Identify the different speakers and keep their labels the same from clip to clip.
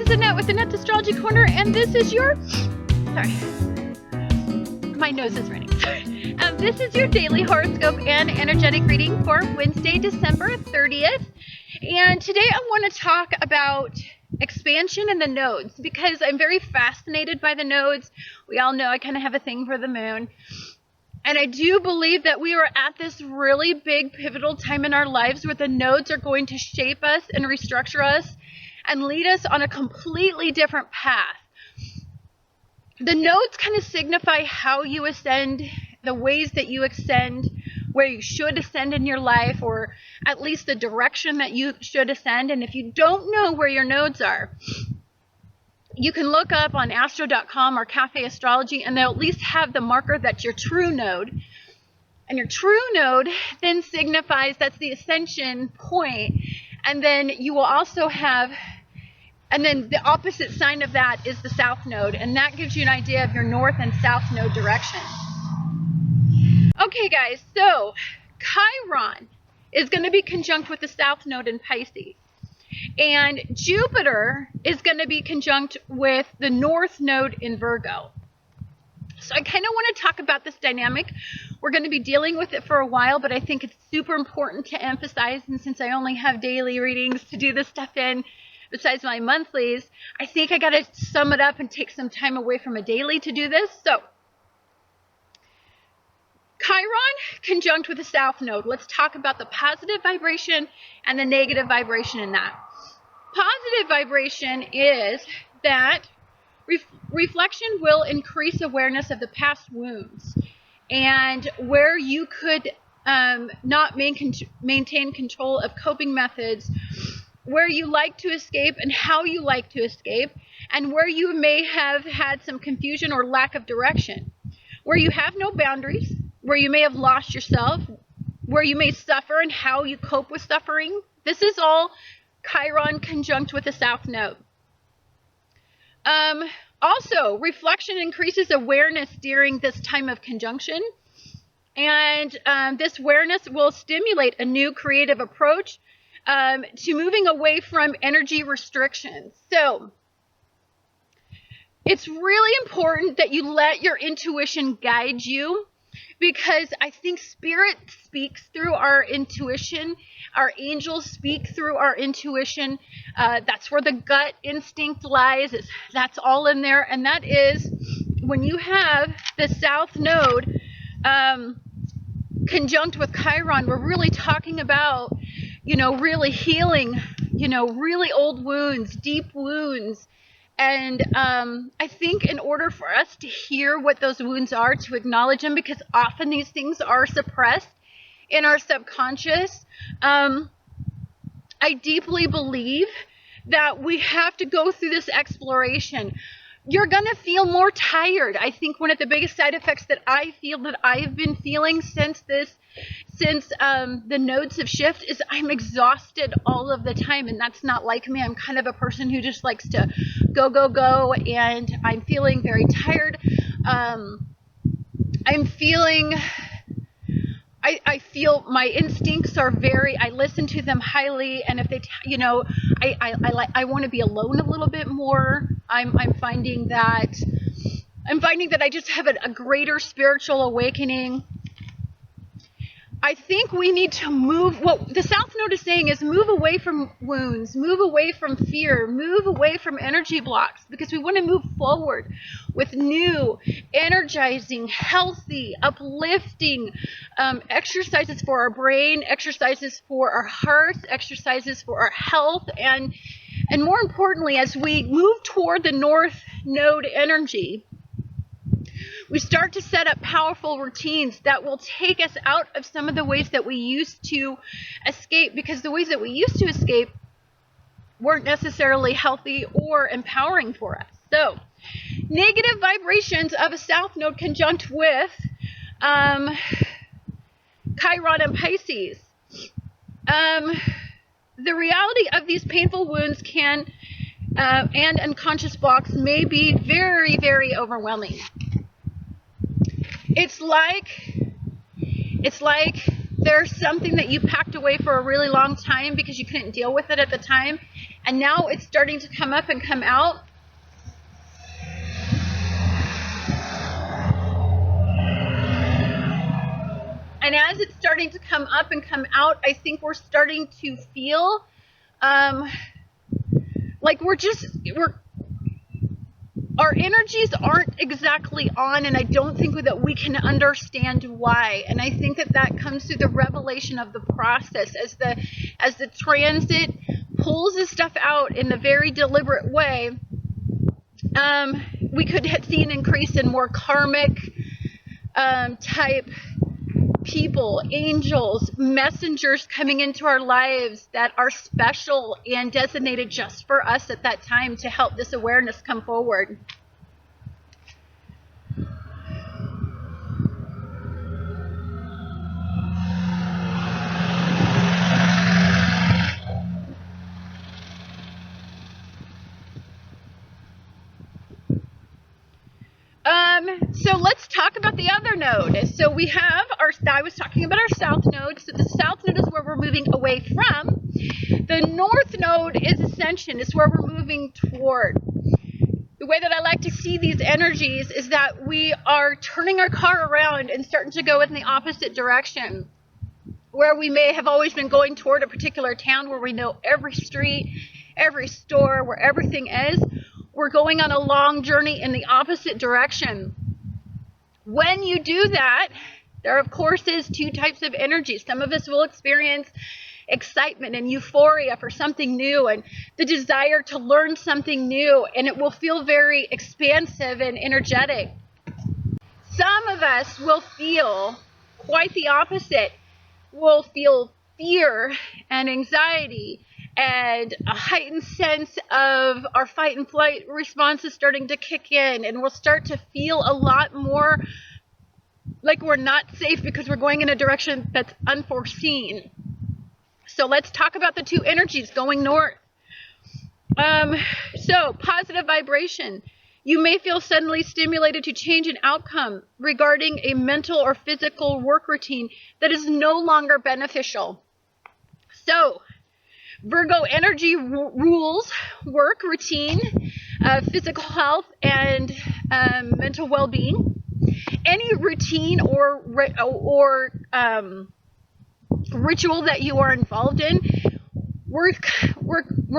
Speaker 1: is Annette with Annette's Astrology Corner, and this is your, sorry, my nose is running, sorry. This is your daily horoscope and energetic reading for Wednesday, December 30th. And today I want to talk about expansion and the nodes, because I'm very fascinated by the nodes. We all know I kind of have a thing for the moon. And I do believe that we are at this really big pivotal time in our lives where the nodes are going to shape us and restructure us and lead us on a completely different path. The nodes kind of signify how you ascend, the ways that you ascend, where you should ascend in your life, or at least the direction that you should ascend. And if you don't know where your nodes are, you can look up on astro.com or Cafe Astrology, and they'll at least have the marker that's your true node. And your true node then signifies that's the ascension point. And then you will also have, and then the opposite sign of that is the South Node, and that gives you an idea of your North and South Node direction. Okay, guys, so Chiron is going to be conjunct with the South Node in Pisces. And Jupiter is going to be conjunct with the North Node in Virgo. So I kind of want to talk about this dynamic. We're going to be dealing with it for a while, but I think it's super important to emphasize. And since I only have daily readings to do this stuff in, besides my monthlies, I think I got to sum it up and take some time away from a daily to do this. So Chiron conjunct with the South Node. Let's talk about the positive vibration and the negative vibration in that. Positive vibration is that reflection will increase awareness of the past wounds and where you could not maintain control of coping methods, where you like to escape and how you like to escape, and where you may have had some confusion or lack of direction, where you have no boundaries, where you may have lost yourself, where you may suffer and how you cope with suffering. This is all Chiron conjunct with the South Node. Also, reflection increases awareness during this time of conjunction. And this awareness will stimulate a new creative approach to moving away from energy restrictions. So it's really important that you let your intuition guide you, because I think spirit speaks through our intuition. Our angels speak through our intuition. That's where the gut instinct lies. That's all in there. And that is when you have the South Node conjunct with Chiron, we're really talking about, really healing, really old wounds, deep wounds. And I think in order for us to hear what those wounds are, to acknowledge them, because often these things are suppressed in our subconscious, I deeply believe that we have to go through this exploration. You're going to feel more tired. I think one of the biggest side effects that I feel that I've been feeling since the nodes have shifted is I'm exhausted all of the time, and that's not like me. I'm kind of a person who just likes to go, go, go, and I'm feeling very tired. I feel my instincts are I listen to them highly, and if they, I want to be alone a little bit more. I'm finding that I just have a greater spiritual awakening. I think we need to move. What the South Node is saying is move away from wounds, move away from fear, move away from energy blocks, because we want to move forward with new, energizing, healthy, uplifting exercises for our brain, exercises for our hearts, exercises for our health, and more importantly, as we move toward the North Node energy, we start to set up powerful routines that will take us out of some of the ways that we used to escape, because the ways that we used to escape weren't necessarily healthy or empowering for us. So, negative vibrations of a South Node conjunct with Chiron and Pisces. The reality of these painful wounds and unconscious blocks may be very, very overwhelming. It's like There's something that you packed away for a really long time because you couldn't deal with it at the time, and now it's starting to come up and come out. And as it's starting to come up and come out, I think we're starting to feel like our energies aren't exactly on, and I don't think that we can understand why. And I think that comes through the revelation of the process as the transit pulls this stuff out in a very deliberate way. We could see an increase in more karmic type people, angels, messengers coming into our lives that are special and designated just for us at that time to help this awareness come forward. So let's talk about the other node. So we have I was talking about our South Node. So the South Node is where we're moving away from. The North Node is ascension. It's where we're moving toward. The way that I like to see these energies is that we are turning our car around and starting to go in the opposite direction. Where we may have always been going toward a particular town where we know every street, every store, where everything is. We're going on a long journey in the opposite direction. When you do that, there of course is two types of energy. Some of us will experience excitement and euphoria for something new and the desire to learn something new, and it will feel very expansive and energetic. Some of us will feel quite the opposite. We'll feel fear and anxiety and a heightened sense of our fight and flight responses starting to kick in, and we'll start to feel a lot more like we're not safe because we're going in a direction that's unforeseen. So let's talk about the two energies going north. So positive vibration. You may feel suddenly stimulated to change an outcome regarding a mental or physical work routine that is no longer beneficial. So Virgo energy rules work routine, physical health, and mental well-being. Any routine or ritual that you are involved in, we're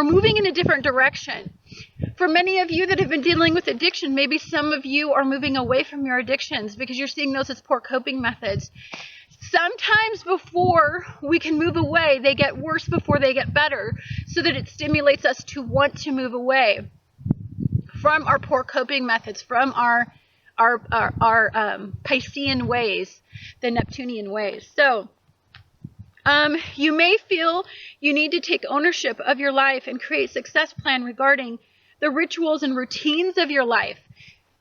Speaker 1: moving in a different direction. For many of you that have been dealing with addiction, maybe some of you are moving away from your addictions because you're seeing those as poor coping methods. Sometimes before we can move away, they get worse before they get better, so that it stimulates us to want to move away from our poor coping methods, from our Piscean ways, the Neptunian ways. So you may feel you need to take ownership of your life and create a success plan regarding the rituals and routines of your life.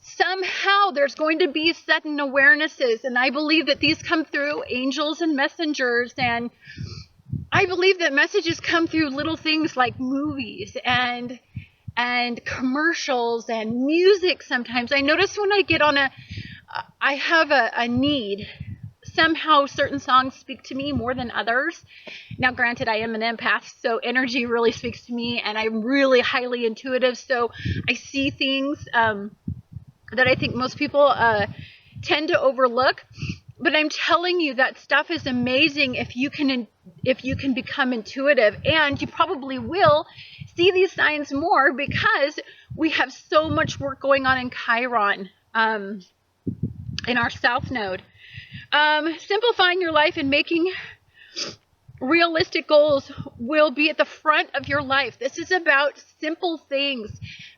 Speaker 1: Somehow there's going to be sudden awarenesses, and I believe that these come through angels and messengers, and I believe that messages come through little things like movies and commercials and music sometimes. I notice when I get on I have a need. Somehow certain songs speak to me more than others. Now granted, I am an empath, so energy really speaks to me, and I'm really highly intuitive, so I see things that I think most people tend to overlook. But I'm telling you, that stuff is amazing if you can become intuitive, and you probably will see these signs more because we have so much work going on in Chiron in our South Node. Simplifying your life and making realistic goals will be at the front of your life. This is about simple things.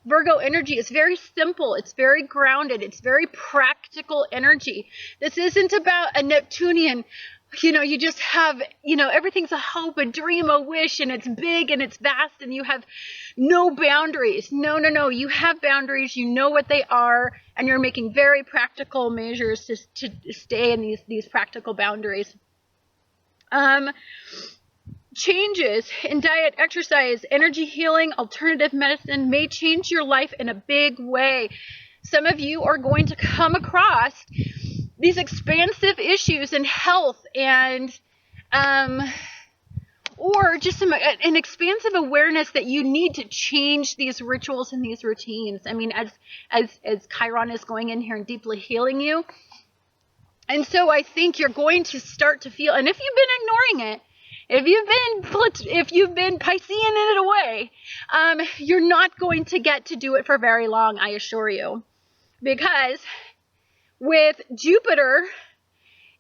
Speaker 1: Virgo energy is very simple. It's very grounded. It's very practical energy. This isn't about a Neptunian, you just have, everything's a hope, a dream, a wish, and it's big and it's vast and you have no boundaries. No. You have boundaries. You know what they are, and you're making very practical measures to stay in these practical boundaries. Changes in diet, exercise, energy healing, alternative medicine may change your life in a big way. Some of you are going to come across these expansive issues in health and or just an expansive awareness that you need to change these rituals and these routines. I mean, as Chiron is going in here and deeply healing you. And so I think you're going to start to feel, and if you've been ignoring it, if you've been Piscean it away, you're not going to get to do it for very long, I assure you. Because with Jupiter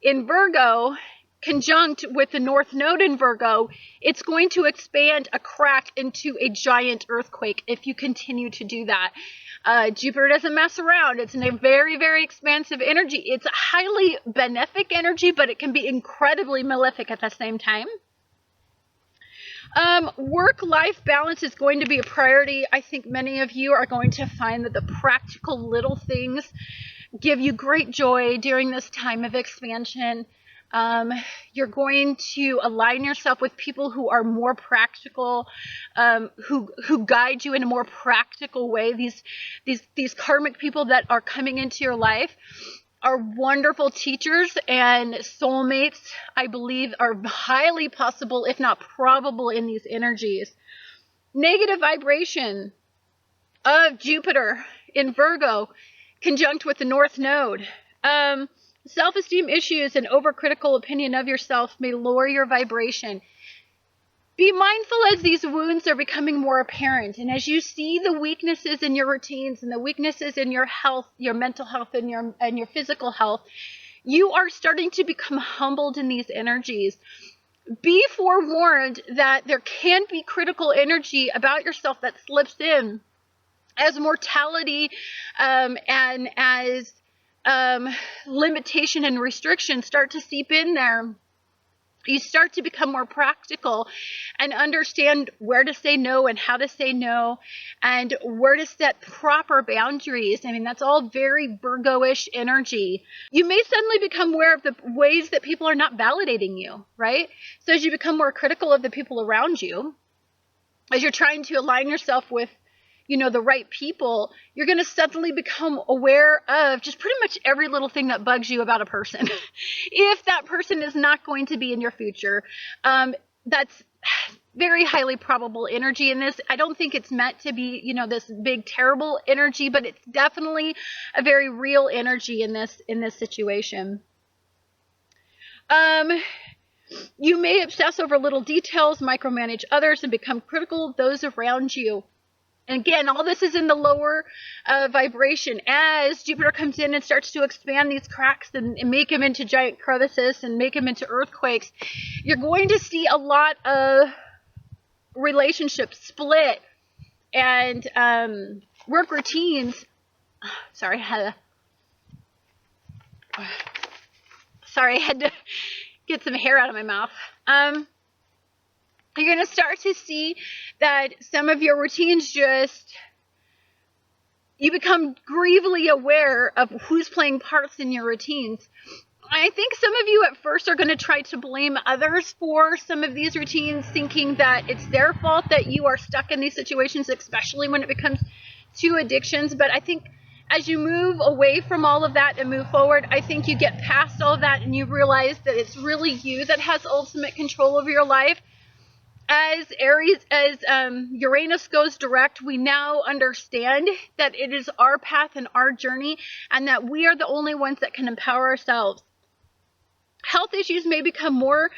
Speaker 1: in Virgo, conjunct with the North Node in Virgo, it's going to expand a crack into a giant earthquake if you continue to do that. Jupiter doesn't mess around. It's in a very, very expansive energy. It's a highly benefic energy, but it can be incredibly malefic at the same time. Work-life balance is going to be a priority. I think many of you are going to find that the practical little things give you great joy during this time of expansion. You're going to align yourself with people who are more practical, who guide you in a more practical way. These karmic people that are coming into your life are wonderful teachers, and soulmates, I believe, are highly possible, if not probable, in these energies. Negative vibration of Jupiter in Virgo, conjunct with the North Node. Self-esteem issues and overcritical opinion of yourself may lower your vibration. Be mindful as these wounds are becoming more apparent, and as you see the weaknesses in your routines and the weaknesses in your health, your mental health and your physical health, you are starting to become humbled in these energies. Be forewarned that there can be critical energy about yourself that slips in as mortality and as limitation and restriction start to seep in there. You start to become more practical and understand where to say no and how to say no and where to set proper boundaries. I mean, that's all very Virgo-ish energy. You may suddenly become aware of the ways that people are not validating you, right? So as you become more critical of the people around you, as you're trying to align yourself with the right people, you're going to suddenly become aware of just pretty much every little thing that bugs you about a person. If that person is not going to be in your future, that's very highly probable energy in this. I don't think it's meant to be, this big, terrible energy, but it's definitely a very real energy in this situation. You may obsess over little details, micromanage others, and become critical of those around you. And again, all this is in the lower vibration. As Jupiter comes in and starts to expand these cracks and make them into giant crevices and make them into earthquakes, you're going to see a lot of relationships split and work routines. Sorry, I had to get some hair out of my mouth. You're going to start to see that some of your routines you become grievily aware of who's playing parts in your routines. I think some of you at first are going to try to blame others for some of these routines, thinking that it's their fault that you are stuck in these situations, especially when it becomes to addictions. But I think as you move away from all of that and move forward, I think you get past all of that and you realize that it's really you that has ultimate control over your life. As Uranus goes direct, we now understand that it is our path and our journey, and that we are the only ones that can empower ourselves. Health issues may become more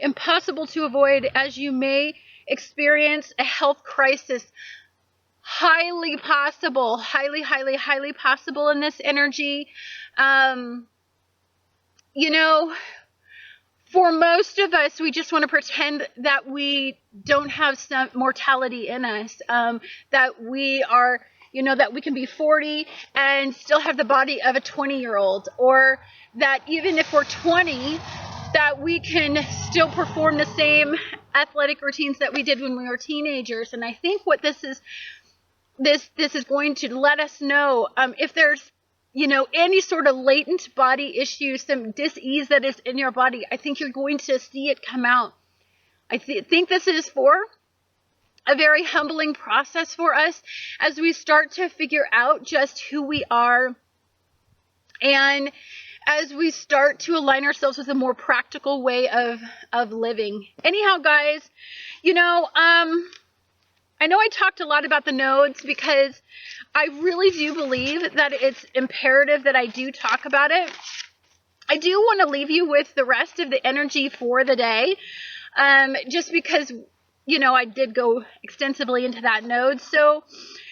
Speaker 1: impossible to avoid as you may experience a health crisis. Highly possible, highly, highly, highly possible in this energy. For most of us, we just want to pretend that we don't have some mortality in us, that we are, that we can be 40 and still have the body of a 20-year-old, or that even if we're 20, that we can still perform the same athletic routines that we did when we were teenagers. And I think what this is going to let us know, if there's any sort of latent body issue, some dis-ease that is in your body, I think you're going to see it come out. I think this is for a very humbling process for us as we start to figure out just who we are and as we start to align ourselves with a more practical way of living. Anyhow, guys, you know, I know I talked a lot about the nodes because I really do believe that it's imperative that I do talk about it. I do want to leave you with the rest of the energy for the day, just because, you know, I did go extensively into that node. So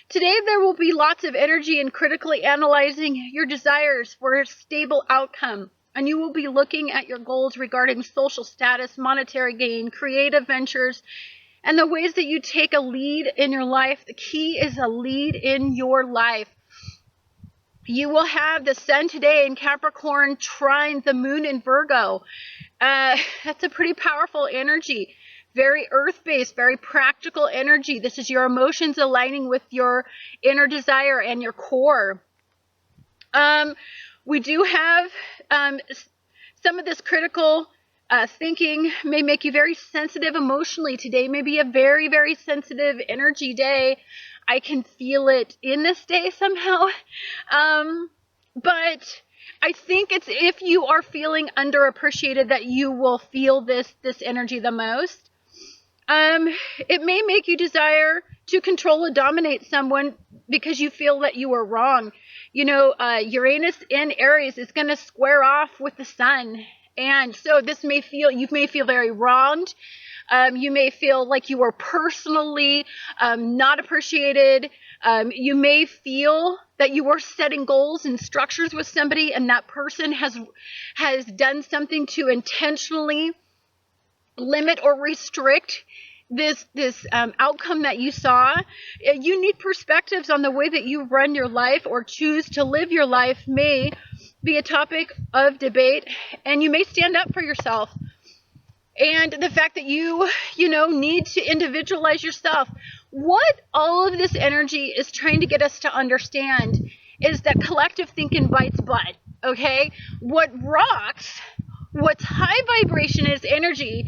Speaker 1: today there will be lots of energy in critically analyzing your desires for a stable outcome. And you will be looking at your goals regarding social status, monetary gain, creative ventures, and the ways that you take a lead in your life. The key is a lead in your life. You will have the sun today in Capricorn trine the moon in Virgo. That's a pretty powerful energy. Very earth-based, very practical energy. This is your emotions aligning with your inner desire and your core. We do have some of this critical thinking may make you very sensitive emotionally. Today may be a very, very sensitive energy day. I can feel it in this day somehow. But I think it's if you are feeling underappreciated that you will feel this energy the most. It may make you desire to control and dominate someone because you feel that you are wrong. You know, Uranus in Aries is going to square off with the sun. And so this may feel, you may feel very wronged. You may feel like you are personally not appreciated. You may feel that you are setting goals and structures with somebody and that person has done something to intentionally limit or restrict this outcome that you saw. You need perspectives on the way that you run your life or choose to live your life may be a topic of debate, and you may stand up for yourself. And the fact that you need to individualize yourself. What all of this energy is trying to get us to understand is that collective thinking bites butt, okay? What rocks, what's high vibration is energy,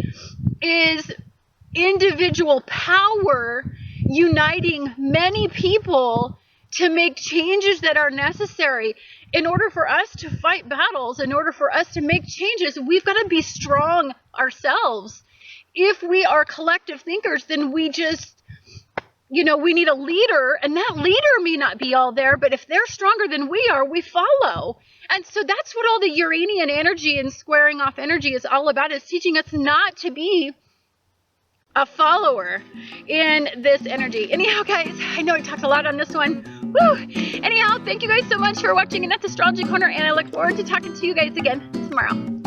Speaker 1: is individual power uniting many people to make changes that are necessary. In order for us to fight battles, in order for us to make changes, we've got to be strong ourselves. If we are collective thinkers, then we just, we need a leader, and that leader may not be all there, but if they're stronger than we are, we follow. And so that's what all the Uranian energy and squaring off energy is all about, is teaching us not to be a follower in this energy. Anyhow, guys, I know I talked a lot on this one. Woo! Anyhow, thank you guys so much for watching Annette's Astrology Corner, and I look forward to talking to you guys again tomorrow.